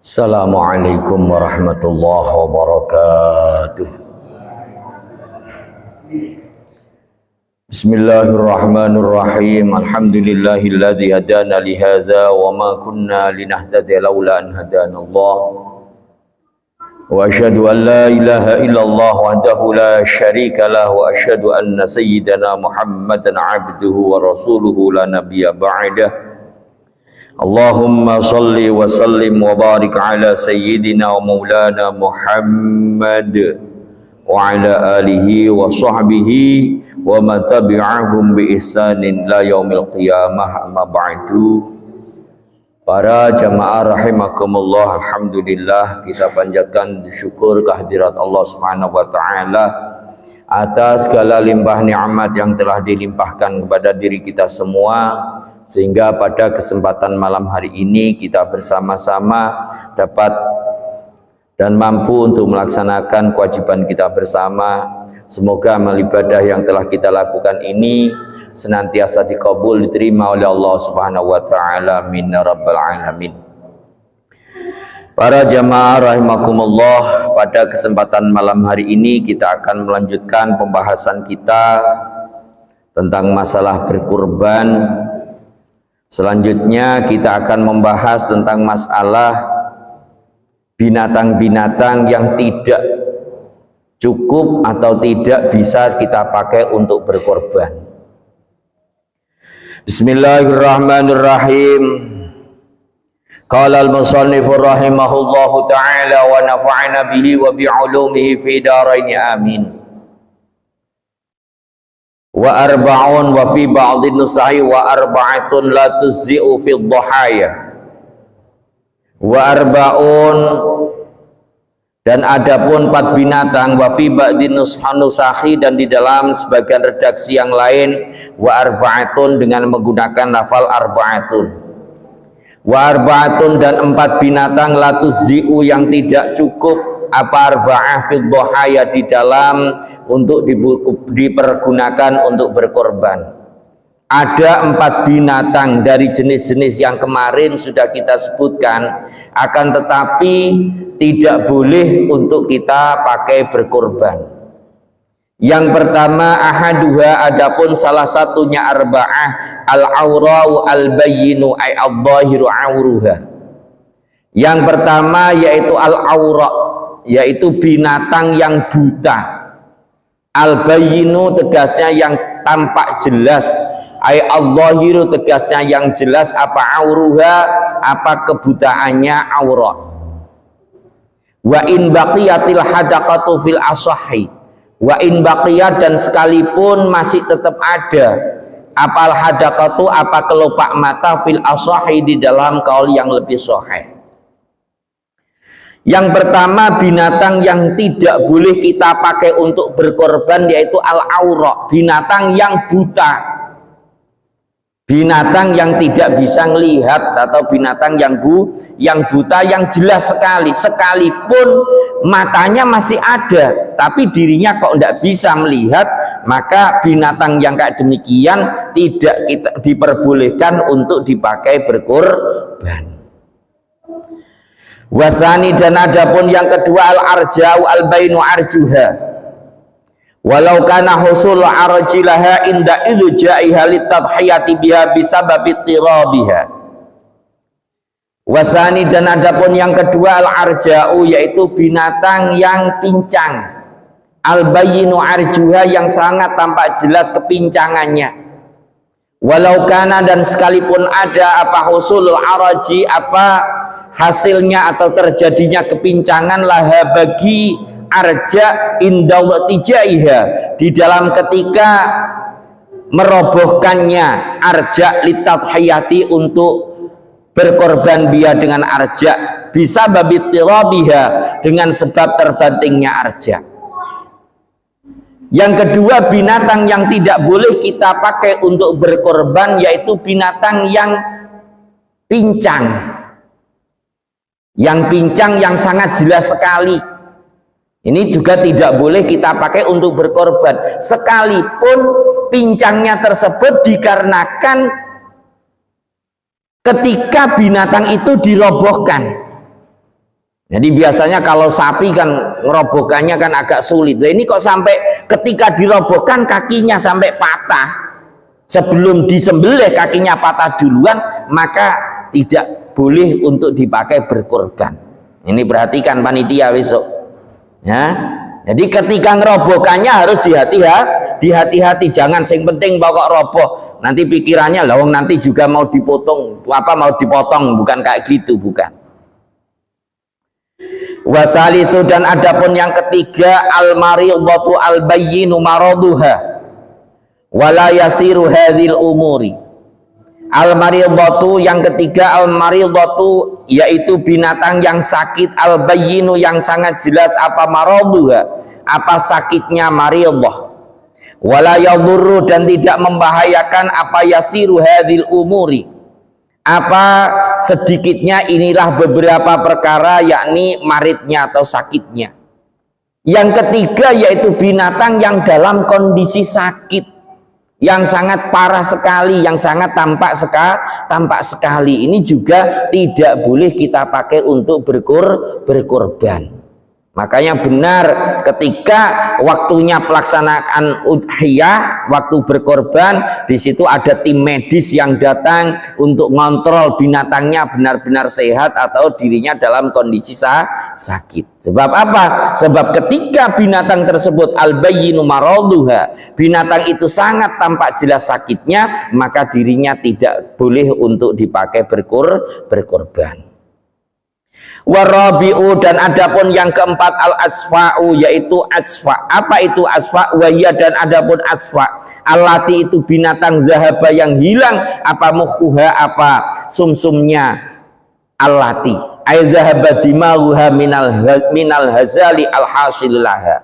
Assalamualaikum warahmatullahi wabarakatuh. Bismillahirrahmanirrahim. Alhamdulillahilladzi hadana li hadza wa ma kunna linahtadiya laula an hadanallah. Wa asyhadu an la ilaha illallah wahdahu la syarika lah wa asyhadu anna sayyidana Muhammadan abduhu wa rasuluhu la nabiyya ba'dah. Allahumma salli wa sallim wa barik ala sayyidina wa maulana Muhammad wa ala alihi wa sahbihi wa man tabi'ahum bi ihsanin la yaumil qiyamah, amma ba'du. Para jamaah rahimakumullah, alhamdulillah kita panjatkan syukur kehadirat Allah Subhanahu wa taala atas segala limpah nikmat yang telah dilimpahkan kepada diri kita semua, sehingga pada kesempatan malam hari ini kita bersama-sama dapat dan mampu untuk melaksanakan kewajiban kita bersama. Semoga amal ibadah yang telah kita lakukan ini senantiasa dikabul, diterima oleh Allah Subhanahu wa taala. Amin ya rabbal alamin. Para jamaah rahimakumullah, pada kesempatan malam hari ini kita akan melanjutkan pembahasan kita tentang masalah berkurban. Selanjutnya kita akan membahas tentang masalah binatang-binatang yang tidak cukup atau tidak bisa kita pakai untuk berkorban. Bismillahirrahmanirrahim. Qala al-musannifu rahimahullahu ta'ala wa nafa'ana bihi wa bi'ulumihi fi daraini amin. Wa arba'un wa fi ba'dhin nusahi wa arba'atun la tuzzi'u fi dhahaya. Wa arba'un, dan adapun 4 binatang, wa fi ba'dhin nusahi, dan di dalam sebagian redaksi yang lain wa arba'atun dengan menggunakan lafal arba'atun. Wa arba'atun, dan 4 binatang la tuzzi'u yang tidak cukup apa arba'ah fil dhahaya di dalam untuk dipergunakan untuk berkorban. Ada 4 binatang dari jenis-jenis yang kemarin sudah kita sebutkan, akan tetapi tidak boleh untuk kita pakai berkorban. Yang pertama, ahaduha, adapun salah satunya arba'ah al-aura'u al-bayyinu ay al-dhahiru auruha. Yang pertama yaitu al-aura', yaitu binatang yang buta. Al-bayyinu tegasnya yang tampak jelas, ay al-dhahiru tegasnya yang jelas apa auruha, apa kebutaannya aurat. Wa in baqiyatil hadaqatu fil asahi, wa in baqiyat, dan sekalipun masih tetap ada apa al-hadaqatu, apa kelopak mata, fil asahi di dalam kaul yang lebih sahih. Yang pertama binatang yang tidak boleh kita pakai untuk berkorban yaitu al-aura, binatang yang buta, binatang yang tidak bisa melihat, atau binatang yang buta, yang jelas sekali, sekalipun matanya masih ada tapi dirinya kok tidak bisa melihat, maka binatang yang kayak demikian tidak kita diperbolehkan untuk dipakai berkorban. Wasani, dan adapun yang kedua al-arja'u al-bainu arjuha, walau kana husul arjilaha inda ilja'iha litadhiyati biha bisababi tirabiha. Wasani, dan adapun yang kedua al-arja'u, yaitu binatang yang pincang, al-bayinu arjuha, yang sangat tampak jelas kepincangannya. Walau kana, dan sekalipun ada apa husulul araji, apa hasilnya atau terjadinya kepincangan, laha bagi arja indaw tijaiha, di dalam ketika merobohkannya arja litadhiyati, untuk berkorban biya dengan arja, bisa babit tirabiha, dengan sebab terbantingnya arja. Yang kedua binatang yang tidak boleh kita pakai untuk berkorban yaitu binatang yang pincang, yang sangat jelas sekali. Ini juga tidak boleh kita pakai untuk berkorban, sekalipun pincangnya tersebut dikarenakan ketika binatang itu dirobohkan. Jadi biasanya kalau sapi kan ngerobohkannya kan agak sulit. Nah, ini kok sampai ketika dirobohkan kakinya sampai patah, sebelum disembelih kakinya patah duluan, maka tidak boleh untuk dipakai berkorban. Ini perhatikan panitia besok ya. Jadi ketika ngerobohkannya harus hati-hati, jangan sing penting pokok roboh. Nanti pikirannya lawang nanti juga mau dipotong, mau dipotong, bukan kayak gitu, bukan. Wasalisu, dan adapun yang ketiga, al-maridatu al-bayyinu maraduha wala yasiru hadhil umuri. Al-maridatu yang ketiga, al-maridatu yaitu binatang yang sakit, al-bayyinu yang sangat jelas apa maraduha, apa sakitnya maridah, wala yadurru dan tidak membahayakan apa yasiru hadhil umuri, apa sedikitnya inilah beberapa perkara, yakni maridnya atau sakitnya. Yang ketiga yaitu binatang yang dalam kondisi sakit yang sangat parah sekali, yang sangat tampak sekali, ini juga tidak boleh kita pakai untuk berkorban. Makanya benar ketika waktunya pelaksanaan udhiyah, waktu berkorban, di situ ada tim medis yang datang untuk ngontrol binatangnya benar-benar sehat atau dirinya dalam kondisi sakit. Sebab apa? Sebab ketika binatang tersebut al-bayyinu maraduha, binatang itu sangat tampak jelas sakitnya, maka dirinya tidak boleh untuk dipakai berkorban. Warabi'u, dan adapun yang keempat al-asfa'u, yaitu asfa. Apa itu asfa? Wahia, dan adapun asfa allati itu binatang zahaba yang hilang apa mukhuha, apa sumsumnya, allati ay zahaba dimaghuha minal hazali al-hasilaha.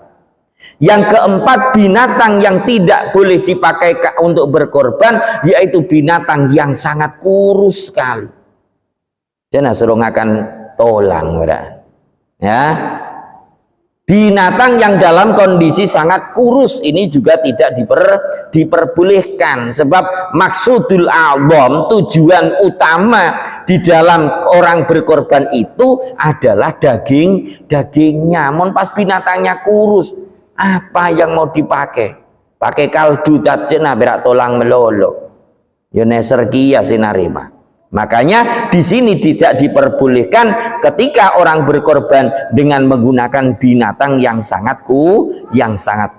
Yang keempat binatang yang tidak boleh dipakai untuk berkorban, yaitu binatang yang sangat kurus sekali. Jangan suruh ngakan tolang, ya. Binatang yang dalam kondisi sangat kurus ini juga tidak diperbolehkan, sebab maksudul a'zam, tujuan utama di dalam orang berkorban itu adalah dagingnya. Mon pas binatangnya kurus, apa yang mau dipakai? Pakai kaldu tajena berak tolang melolo. Yo neser kia sinarima. Makanya di sini tidak diperbolehkan ketika orang berkorban dengan menggunakan binatang yang sangat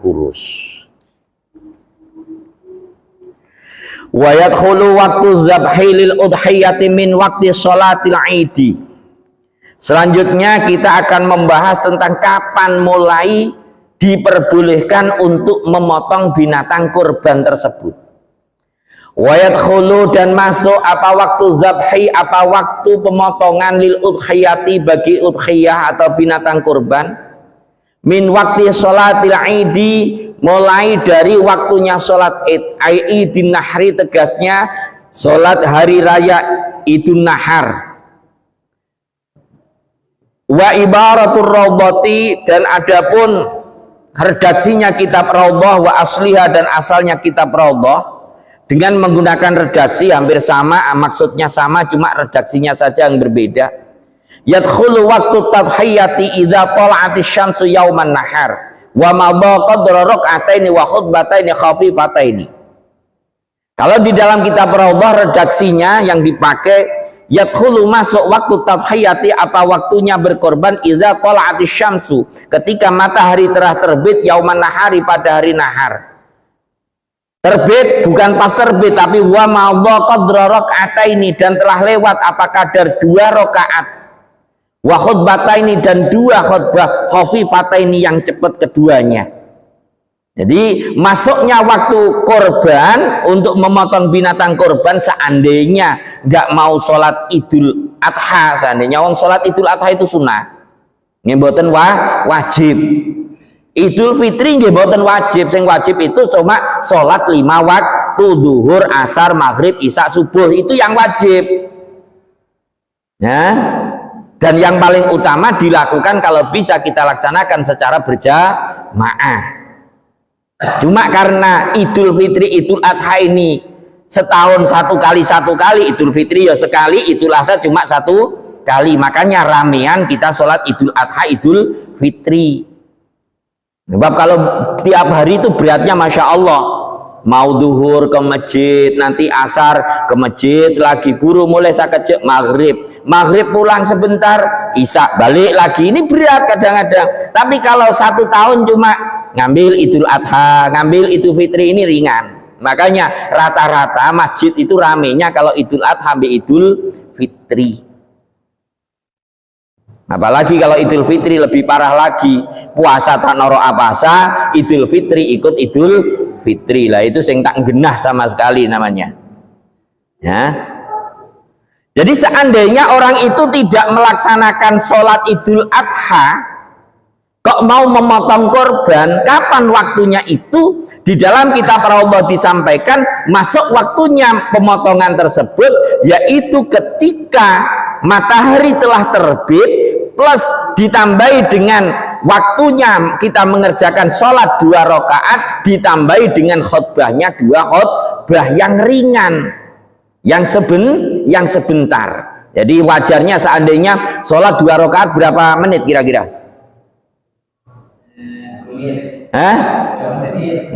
kurus. Wa yadkhulu waqtu dzabhi lil udhiyati min waqti sholatil idi. Selanjutnya kita akan membahas tentang kapan mulai diperbolehkan untuk memotong binatang kurban tersebut. Wayadkhulu, dan masuk apa waktu zabhi, apa waktu pemotongan lil udhiyati bagi udhiyah atau binatang kurban, min waktu sholatil idi, mulai dari waktunya sholat id, idin nahri, tegasnya sholat hari raya idun nahar. Wa ibaratur raudhati, dan adapun redaksinya kitab Raudhah, wa asliha, dan asalnya kitab Raudhah, dengan menggunakan redaksi hampir sama, maksudnya sama, cuma redaksinya saja yang berbeda. Yadkhulu waktu tadhiyati idza tala'ati syamsu yauman nahar wa madha qadra rak'ataini wa khutbataini khafifataini. Kalau di dalam kitab Raudhah redaksinya yang dipakai, yadkhulu masuk waktu tadhiyati, apa waktunya berkorban, idza tala'ati syamsu, ketika matahari telah terbit, yauman nahari, pada hari nahar. Terbit bukan pas terbit, tapi wa madha qadra rak'ataini, dan telah lewat apa kadar 2 rakaat, wa khutbataini, dan 2 khutbah khafifataini yang cepat keduanya. Jadi masuknya waktu korban untuk memotong binatang korban, seandainya nggak mau sholat idul adha, seandainya orang sholat idul adha itu sunnah, mboten wajib. Idul Fitri nggih mboten wajib, sing wajib itu cuma sholat 5 waktu, duhur, asar, maghrib, isya, subuh, itu yang wajib. Ya. Dan yang paling utama dilakukan kalau bisa kita laksanakan secara berjamaah. Cuma karena Idul Fitri, Idul Adha ini setahun satu kali, Idul Fitri ya sekali, Idul Adha cuma satu kali. Makanya ramean kita sholat Idul Adha, Idul Fitri. Sebab kalau tiap hari itu beratnya Masya Allah. Mau duhur ke masjid, nanti asar ke masjid lagi, buru mulai sakejek maghrib pulang sebentar, isya balik lagi. Ini berat kadang-kadang. Tapi kalau satu tahun cuma ngambil Idul Adha, ngambil Idul Fitri, ini ringan. Makanya rata-rata masjid itu ramenya kalau Idul Adha sampai Idul Fitri. Apalagi kalau Idul Fitri lebih parah lagi, puasa tak noro apasa, Idul Fitri ikut Idul Fitri lah, itu sing tak genah sama sekali namanya. Ya. Jadi seandainya orang itu tidak melaksanakan sholat Idul Adha, kok mau memotong korban, kapan waktunya itu? Di dalam kitab Allah disampaikan masuk waktunya pemotongan tersebut, yaitu ketika matahari telah terbit plus ditambahi dengan waktunya kita mengerjakan sholat 2 rakaat, ditambahi dengan khutbahnya 2 khutbah yang ringan, yang sebentar. Jadi wajarnya seandainya sholat 2 rakaat berapa menit kira-kira?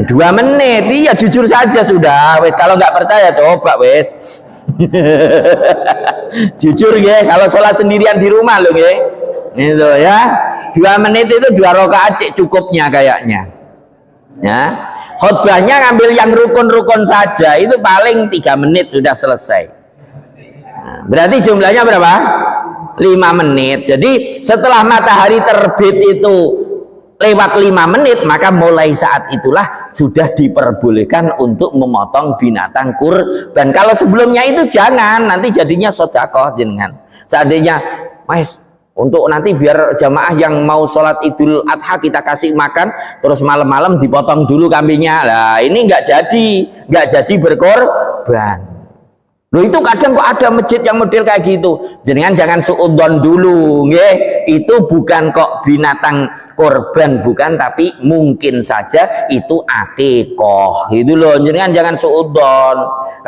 2 menit. Iya, jujur saja sudah. Wes, kalau nggak percaya coba wes. Jujur ya, kalau sholat sendirian di rumah loh ya. Itu ya. 2 menit itu 2 rakaat cukupnya kayaknya. Ya. Khutbahnya ngambil yang rukun-rukun saja, itu paling 3 menit sudah selesai. Nah, berarti jumlahnya berapa? 5 menit. Jadi setelah matahari terbit itu lewat 5 menit, maka mulai saat itulah sudah diperbolehkan untuk memotong binatang kurban. Kalau sebelumnya itu jangan, nanti jadinya sedekah jenengan. Seandainya, Mas, untuk nanti biar jamaah yang mau sholat Idul Adha kita kasih makan, terus malam-malam dipotong dulu kambingnya. Lah ini nggak jadi berkorban. Loh, itu kadang kok ada masjid yang model kayak gitu. Jangan suudzon dulu, nggih. Itu bukan kok binatang korban, bukan, tapi mungkin saja itu akikoh. Itu loh, jangan suudzon.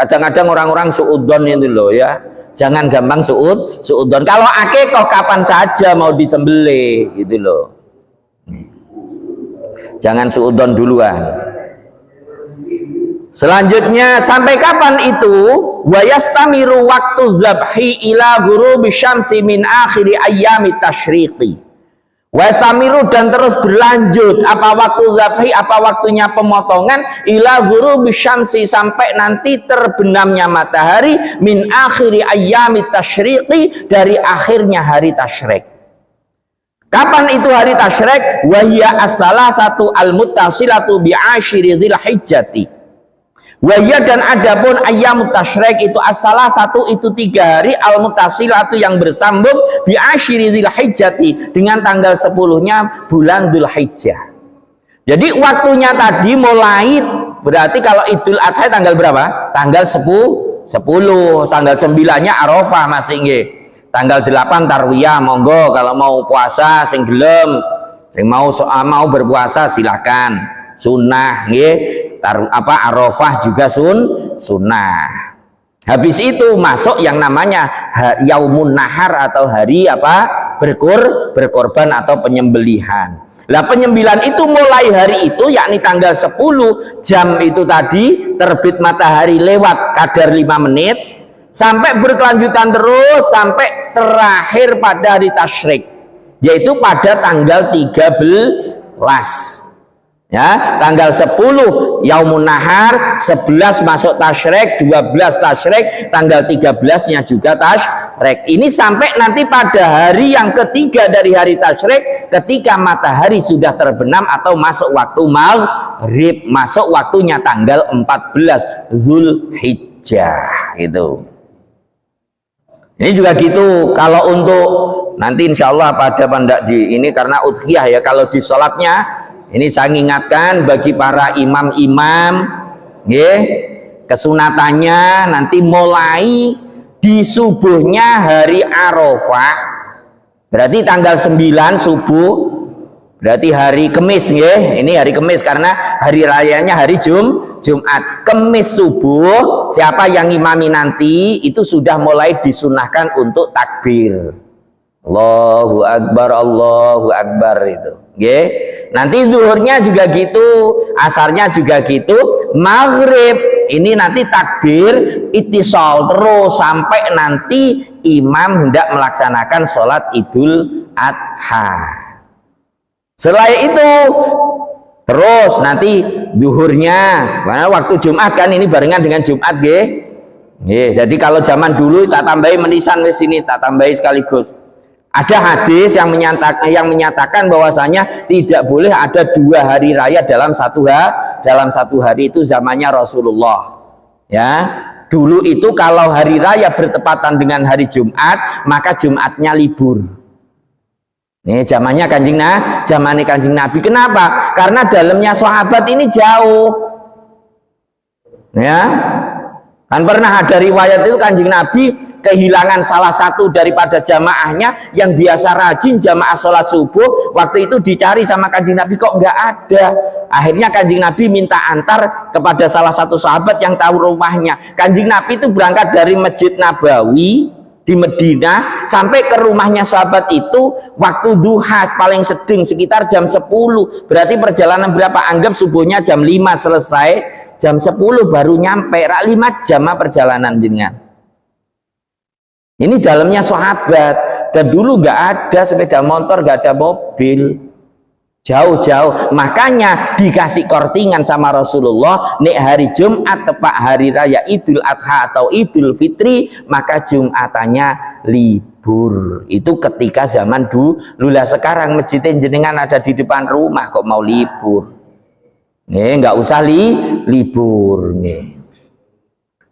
Kadang-kadang orang-orang suudzon itu loh ya. Jangan gampang suudzon. Kalau akikoh kapan saja mau disembelih, gitu loh. Jangan suudzon duluan. Selanjutnya, sampai kapan itu? Wa yastamiru waktu zabhi ila ghurubi syamsi min akhiri ayyami tasyriqi. Wa yastamiru, dan terus berlanjut apa waktu zabhi, apa waktunya pemotongan, ila ghurubi syamsi, sampai nanti terbenamnya matahari, min akhiri ayyami tasyriqi, dari akhirnya hari tasyrik. Kapan itu hari tasyrik? Wa hiya as-salasatu al-muttasilatu bi asyiri dzilhijjati. Wahya, dan adapun ayyamut tasyrik itu asalah satu, itu 3 hari al-mutasilatu yang bersambung bi asyiri dzilhijjati, dengan tanggal 10-nya bulan Dzulhijjah. Jadi waktunya tadi mulai, berarti kalau Idul Adha tanggal berapa? Tanggal 10, tanggal 9-nya Arafah masih nggih. Tanggal 8 Tarwiyah, monggo kalau mau puasa sing gelem, sing mau berpuasa silakan. Sunnah nggih. Arafah juga sunnah. Habis itu masuk yang namanya yaumun nahar, atau hari berkorban atau penyembelihan. Lah penyembelihan itu mulai hari itu, yakni tanggal 10 jam itu tadi terbit matahari lewat kadar 5 menit, sampai berkelanjutan terus sampai terakhir pada hari tasyrik, yaitu pada tanggal 13. Ya, tanggal 10 yaumun nahar, 11 masuk tasyrik, 12 tasyrik, tanggal 13-nya juga tasyrik. Ini sampai nanti pada hari yang ketiga dari hari tasyrik, ketika matahari sudah terbenam atau masuk waktu maghrib, masuk waktunya tanggal 14 Dzulhijjah gitu. Ini juga gitu. Kalau untuk nanti insya Allah pada pandak di ini, karena udhiyah ya, kalau di sholatnya ini saya ingatkan bagi para imam-imam, kesunatannya nanti mulai di subuhnya hari Arafah, berarti tanggal 9 subuh, Berarti hari Kemis nggih. Ini hari Kemis karena hari rayanya hari Jumat. Kemis subuh siapa yang ngimami nanti itu sudah mulai disunahkan untuk takbir. Allahu Akbar itu. Nggih. Nanti zuhurnya juga gitu, asarnya juga gitu, maghrib ini nanti takbir ittisal terus sampai nanti imam hendak melaksanakan sholat Idul Adha. Setelah itu terus nanti zuhurnya, karena waktu Jumat kan ini barengan dengan Jumat nggih. Jadi kalau zaman dulu tak tambahi menisan di sini, tak tambahi sekaligus. Ada hadis yang menyatakan bahwasanya tidak boleh ada 2 hari raya dalam satu hari, itu zamannya Rasulullah. Ya, dulu itu kalau hari raya bertepatan dengan hari Jumat, maka Jumatnya libur. Nih zamannya Kanjeng Nabi. Kenapa? Karena dalamnya sahabat ini jauh. Ya. Kan pernah ada riwayat itu Kanjeng Nabi kehilangan salah satu daripada jamaahnya yang biasa rajin jamaah sholat subuh. Waktu itu dicari sama Kanjeng Nabi kok nggak ada. Akhirnya Kanjeng Nabi minta antar kepada salah satu sahabat yang tahu rumahnya. Kanjeng Nabi itu berangkat dari Masjid Nabawi di Medina sampai ke rumahnya sahabat itu waktu duha paling sedang sekitar jam 10. Berarti perjalanan berapa? Anggap subuhnya jam 5 selesai, jam 10 baru nyampe. 5 jam perjalanan jenengan. Ini dalamnya sahabat. Dan dulu nggak ada sepeda motor, nggak ada mobil, jauh-jauh. Makanya dikasih kortingan sama Rasulullah, nek hari Jumat tepat hari raya Idul Adha atau Idul Fitri, maka Jumatannya libur. Itu ketika zaman dulu. Lah sekarang masjidnya jenengan ada di depan rumah kok mau libur. Nggak usah libur.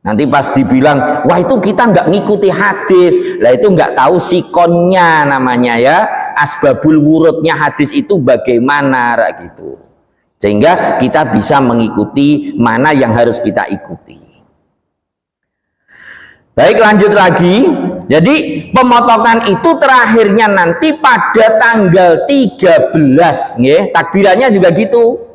Nanti pas dibilang, wah itu kita nggak ngikuti hadis. Lah itu nggak tahu sikonnya namanya ya. Asbabul wurudnya hadis itu bagaimana gitu. Sehingga kita bisa mengikuti mana yang harus kita ikuti. Baik, lanjut lagi. Jadi pemotongan itu terakhirnya nanti pada tanggal 13 nggih. Takbirannya juga gitu.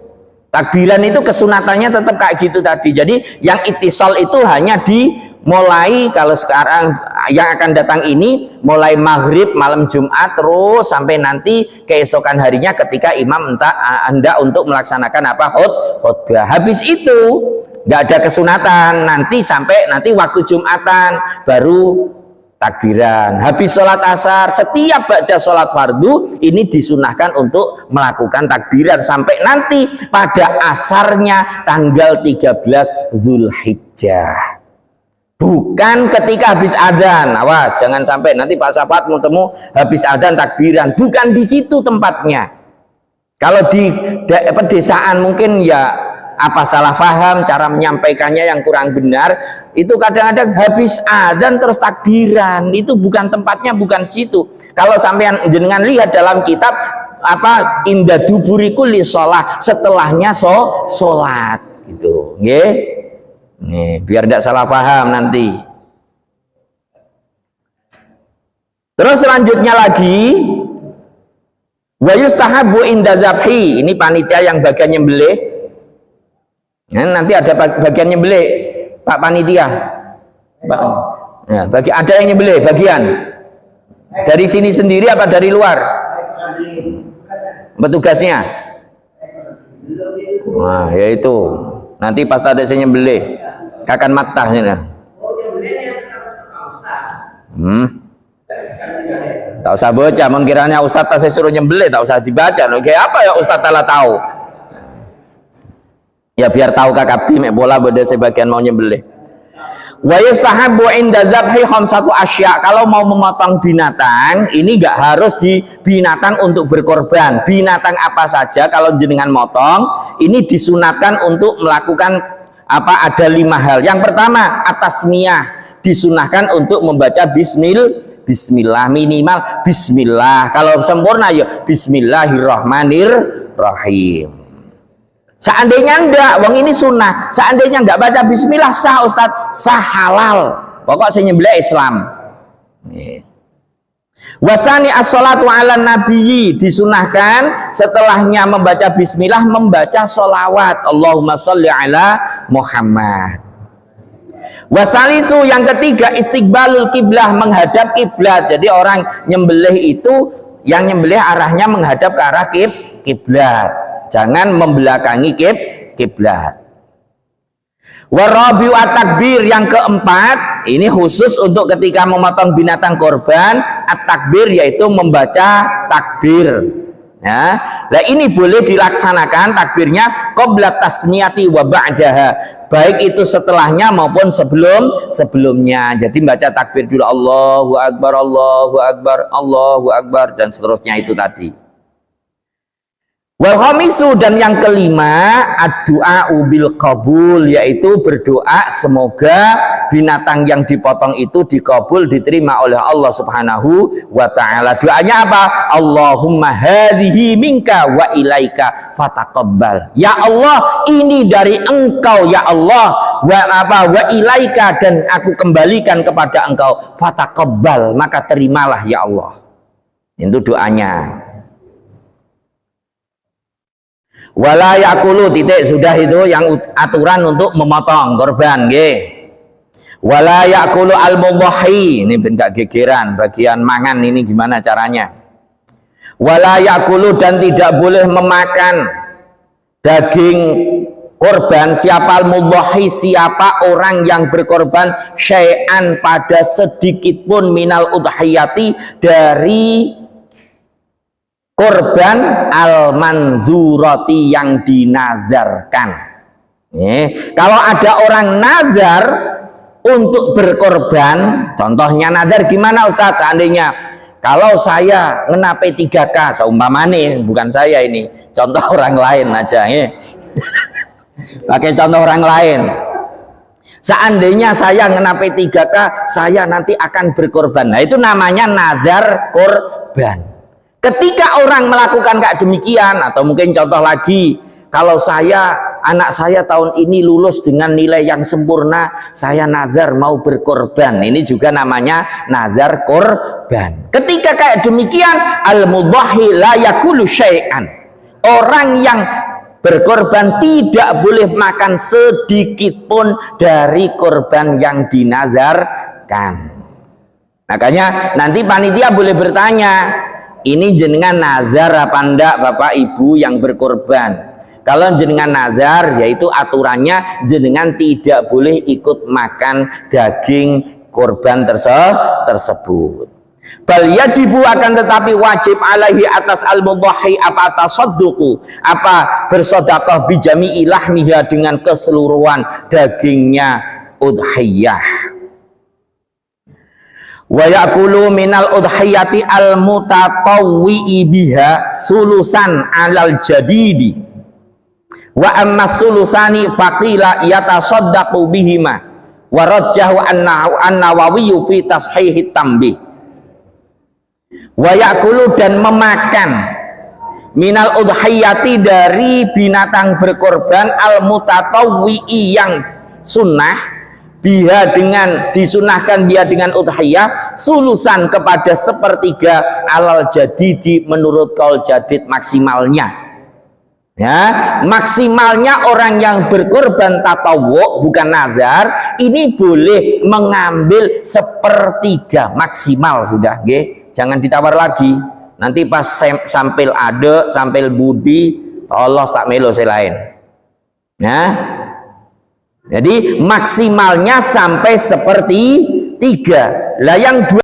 Takbiran itu kesunatannya tetap kayak gitu tadi. Jadi yang ittisal itu hanya dimulai kalau sekarang yang akan datang ini mulai maghrib malam Jumat terus sampai nanti keesokan harinya ketika imam hendak untuk melaksanakan apa khutbah. Habis itu nggak ada kesunatan nanti sampai nanti waktu Jumatan baru takbiran. Habis sholat asar, setiap ba'da sholat fardu ini disunahkan untuk melakukan takbiran sampai nanti pada asarnya tanggal 13 Zulhijjah. Bukan ketika habis adzan. Awas, jangan sampai nanti Pak Safat mau temu habis adzan takbiran. Bukan di situ tempatnya. Kalau di pedesaan mungkin ya apa salah paham cara menyampaikannya yang kurang benar, itu kadang-kadang habis adzan terus takbiran, itu bukan tempatnya, bukan situ. Kalau sampean jenengan lihat dalam kitab apa inda duburiku li sholat, setelahnya sholat gitu nggih. Nih biar tidak salah paham nanti. Terus selanjutnya lagi wa yustahabu inda dzabhi, ini panitia yang bagian nyembelih. Nanti ada bagian nyembelih Pak Panitia. Pak, ya, ada yang nyembelih bagian dari sini sendiri apa dari luar? Petugasnya. Nah, yaitu nanti pas ada saya nyembelih kakan matahnya. Tak usah baca, mengkiranya Ustaz saya suruh nyembelih, tak usah dibaca. Kayak apa ya Ustaz telah tahu? Ya biar tahu kakak mek bola beda sebagian mau nyembelih. Wa yustahabbu inda dzabhi khamsatu asya. Kalau mau memotong binatang, ini enggak harus di binatang untuk berkorban. Binatang apa saja kalau jenengan motong, ini disunatkan untuk melakukan apa? Ada 5 hal. Yang pertama, atasmiyah, disunahkan untuk membaca bismillah minimal bismillah. Kalau sempurna ya bismillahirrahmanirrahim. Seandainya enggak, wong ini sunnah. Seandainya enggak baca bismillah sah Ustaz, sah halal. Pokok saya nyembelih Islam. Wasani as-sholatu ala nabiyyi, disunahkan setelahnya membaca bismillah membaca sholawat Allahumma sholli ala Muhammad. Wasalisu, yang ketiga istiqbalul kiblah, menghadap kiblat. Jadi orang nyembelih itu yang nyembelih arahnya menghadap ke arah kiblat, jangan membelakangi kiblat. Warabiu at-takbir, yang keempat ini khusus untuk ketika memotong binatang korban, at-takbir yaitu membaca takbir. Ya, nah ini boleh dilaksanakan takbirnya qabla tasmiyati wa ba'daha, baik itu setelahnya maupun sebelumnya. Jadi baca takbir dulu, Allahu Akbar, Allahu Akbar, Allahu Akbar, dan seterusnya itu tadi. Wal khamisu, dan yang kelima ad-du'a bil qabul, yaitu berdoa semoga binatang yang dipotong itu dikabul, diterima oleh Allah Subhanahu wa taala. Doanya apa? Allahumma hadhihi minka wa ilaika fataqabbal. Ya Allah, ini dari Engkau ya Allah, wa ilaika, dan aku kembalikan kepada Engkau, fataqabbal, maka terimalah ya Allah. Itu doanya. Wala yakulu, titik, sudah itu yang aturan untuk memotong korban nggih. Wala yakulu al-mudhahi, ini enggak gegeran bagian mangan ini gimana caranya. Wala yakulu, dan tidak boleh memakan daging korban siapa al-mudhahi, siapa orang yang berkorban syai'an, pada sedikit pun minal udhiyati, dari korban al-manzurati, yang dinazarkan. Kalau ada orang nazar untuk berkorban, contohnya nazar gimana Ustaz? Seandainya kalau saya ngenape 3K, seumpamane, bukan saya ini, contoh orang lain aja, pakai contoh orang lain. Seandainya saya ngenape 3K, saya nanti akan berkorban. Nah itu namanya nazar korban. Ketika orang melakukan kayak demikian, atau mungkin contoh lagi, kalau anak saya tahun ini lulus dengan nilai yang sempurna, saya nazar mau berkorban. Ini juga namanya nazar korban. Ketika kayak demikian, al-mudhahi la yakulu syai'an, orang yang berkorban tidak boleh makan sedikit pun dari korban yang dinazarkan. Makanya nanti panitia boleh bertanya, ini jenengan nazar apa enggak Bapak Ibu yang berkorban? Kalau jenengan nazar, yaitu aturannya jenengan tidak boleh ikut makan daging korban tersebut. Bal yajibu, akan tetapi wajib alaihi atas al-mudhahi, apa tasadduqu, apa bersedekah bijami ilahmiha, dengan keseluruhan dagingnya udhiyah. Wa yakulu minal udhiyati al mutatawwi'i biha sulusan alal jadidi wa amma sulusani faqila yatasaddaqu bihima wa rajjahu an-Nawawi fi tashihit tambih. Wa yakulu, dan memakan minal udhiyati, dari binatang berkorban al mutatawwi'i, yang sunnah, biha, dengan disunahkan dia dengan udhiyah, sulusan, kepada sepertiga, alal jadidi, menurut kaul jadid maksimalnya. Ya, maksimalnya orang yang berkorban tatawwu, bukan nazar, ini boleh mengambil sepertiga maksimal sudah, nggih. Jangan ditawar lagi. Nanti pas sampil ade, sampil budi, Allah tak melo selain. Ya. Jadi maksimalnya sampai seperti 3. Lah yang 2